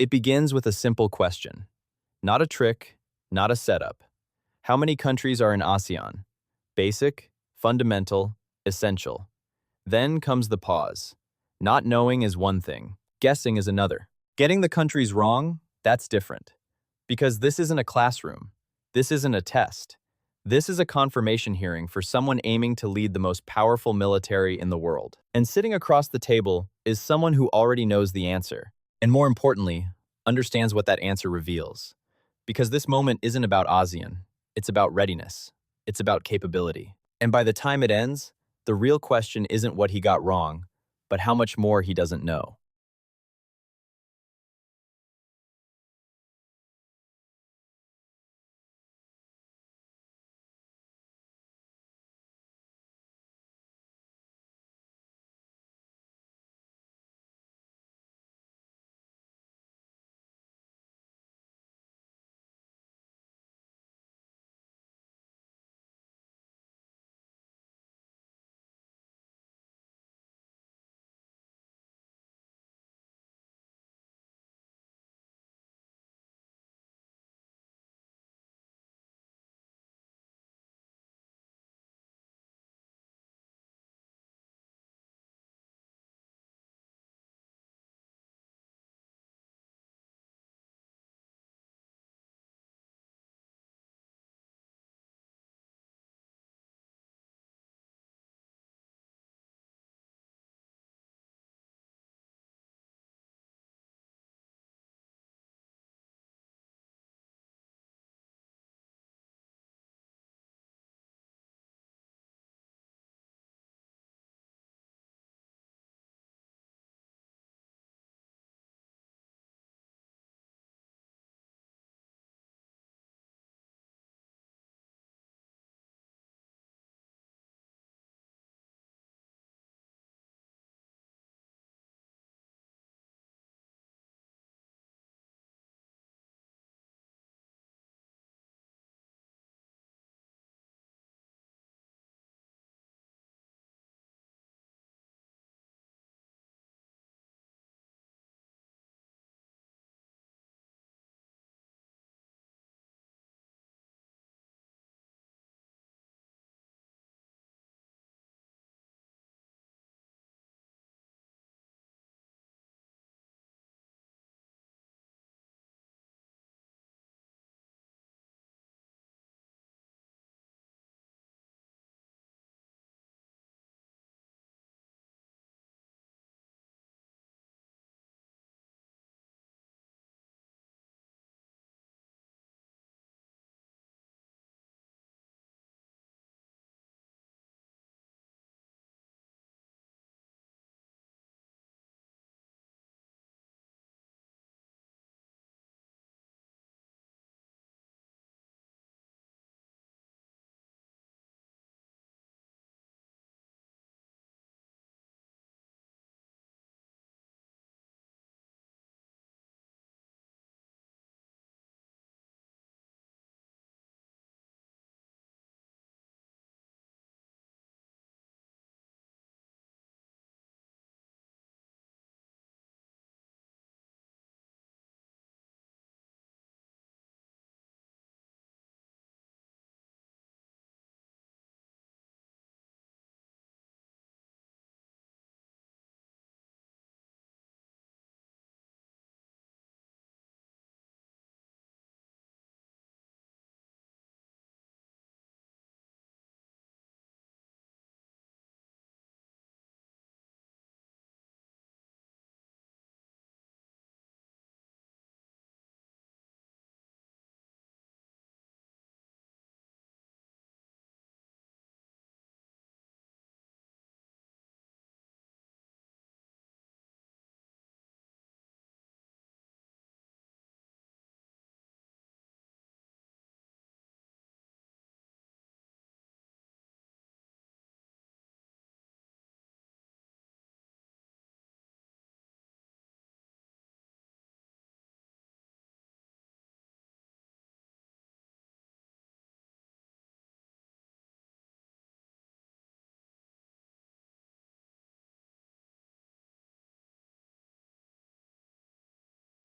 It begins with a simple question. Not a trick, not a setup. How many countries are in ASEAN? Basic, fundamental, essential. Then comes the pause. Not knowing is one thing, guessing is another. Getting the countries wrong, that's different. Because this isn't a classroom. This isn't a test. This is a confirmation hearing for someone aiming to lead the most powerful military in the world. And sitting across the table is someone who already knows the answer. And more importantly, understands what that answer reveals. Because this moment isn't about ASEAN. It's about readiness. It's about capability. And by the time it ends, the real question isn't what he got wrong, but how much more he doesn't know.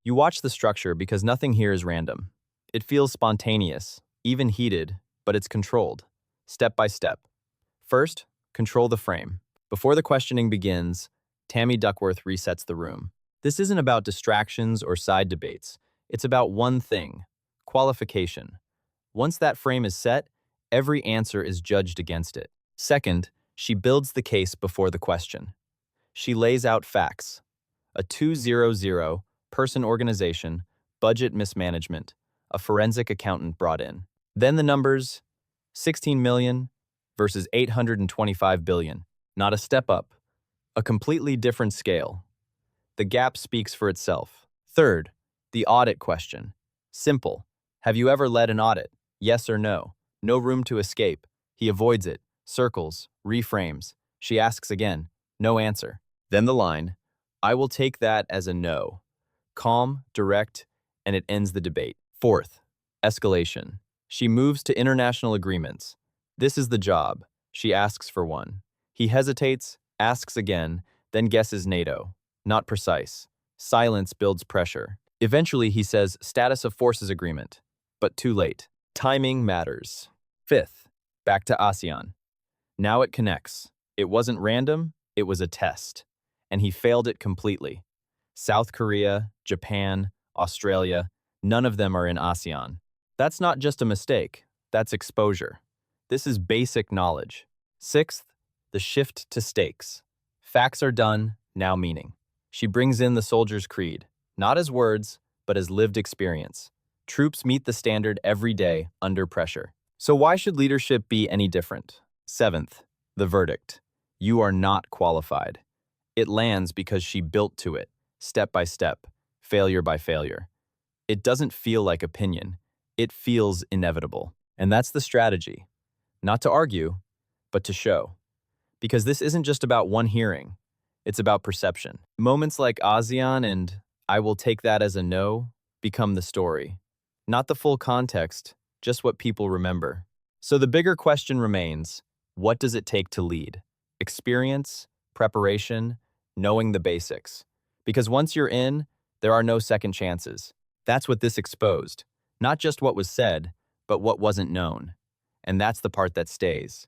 You watch the structure because nothing here is random. It feels spontaneous, even heated, but it's controlled, step by step. First, control the frame. Before the questioning begins, Tammy Duckworth resets the room. This isn't about distractions or side debates. It's about one thing: qualification. Once that frame is set, every answer is judged against it. Second, she builds the case before the question. She lays out facts: a 200-person organization, budget mismanagement, a forensic accountant brought in. Then the numbers: 16 million versus 825 billion. Not a step up, a completely different scale. The gap speaks for itself. Third, the audit question. Simple. Have you ever led an audit? Yes or no? No room to escape. He avoids it, circles, reframes. She asks again. No answer. Then the line: I will take that as a no. Calm, direct, and it ends the debate. Fourth, escalation. She moves to international agreements. This is the job. She asks for one. He hesitates, asks again, then guesses NATO. Not precise. Silence builds pressure. Eventually, he says status of forces agreement, but too late. Timing matters. Fifth, back to ASEAN. Now it connects. It wasn't random, it was a test. And he failed it completely. South Korea, Japan, Australia, none of them are in ASEAN. That's not just a mistake, that's exposure. This is basic knowledge. Sixth, the shift to stakes. Facts are done, now meaning. She brings in the soldier's creed, not as words, but as lived experience. Troops meet the standard every day under pressure. So why should leadership be any different? Seventh, the verdict. You are not qualified. It lands because she built to it, step by step, failure by failure. It doesn't feel like opinion. It feels inevitable. And that's the strategy. Not to argue, but to show. Because this isn't just about one hearing. It's about perception. Moments like ASEAN and I will take that as a no become the story. Not the full context, just what people remember. So the bigger question remains, what does it take to lead? Experience, preparation, knowing the basics. Because once you're in, there are no second chances. That's what this exposed. Not just what was said, but what wasn't known. And that's the part that stays.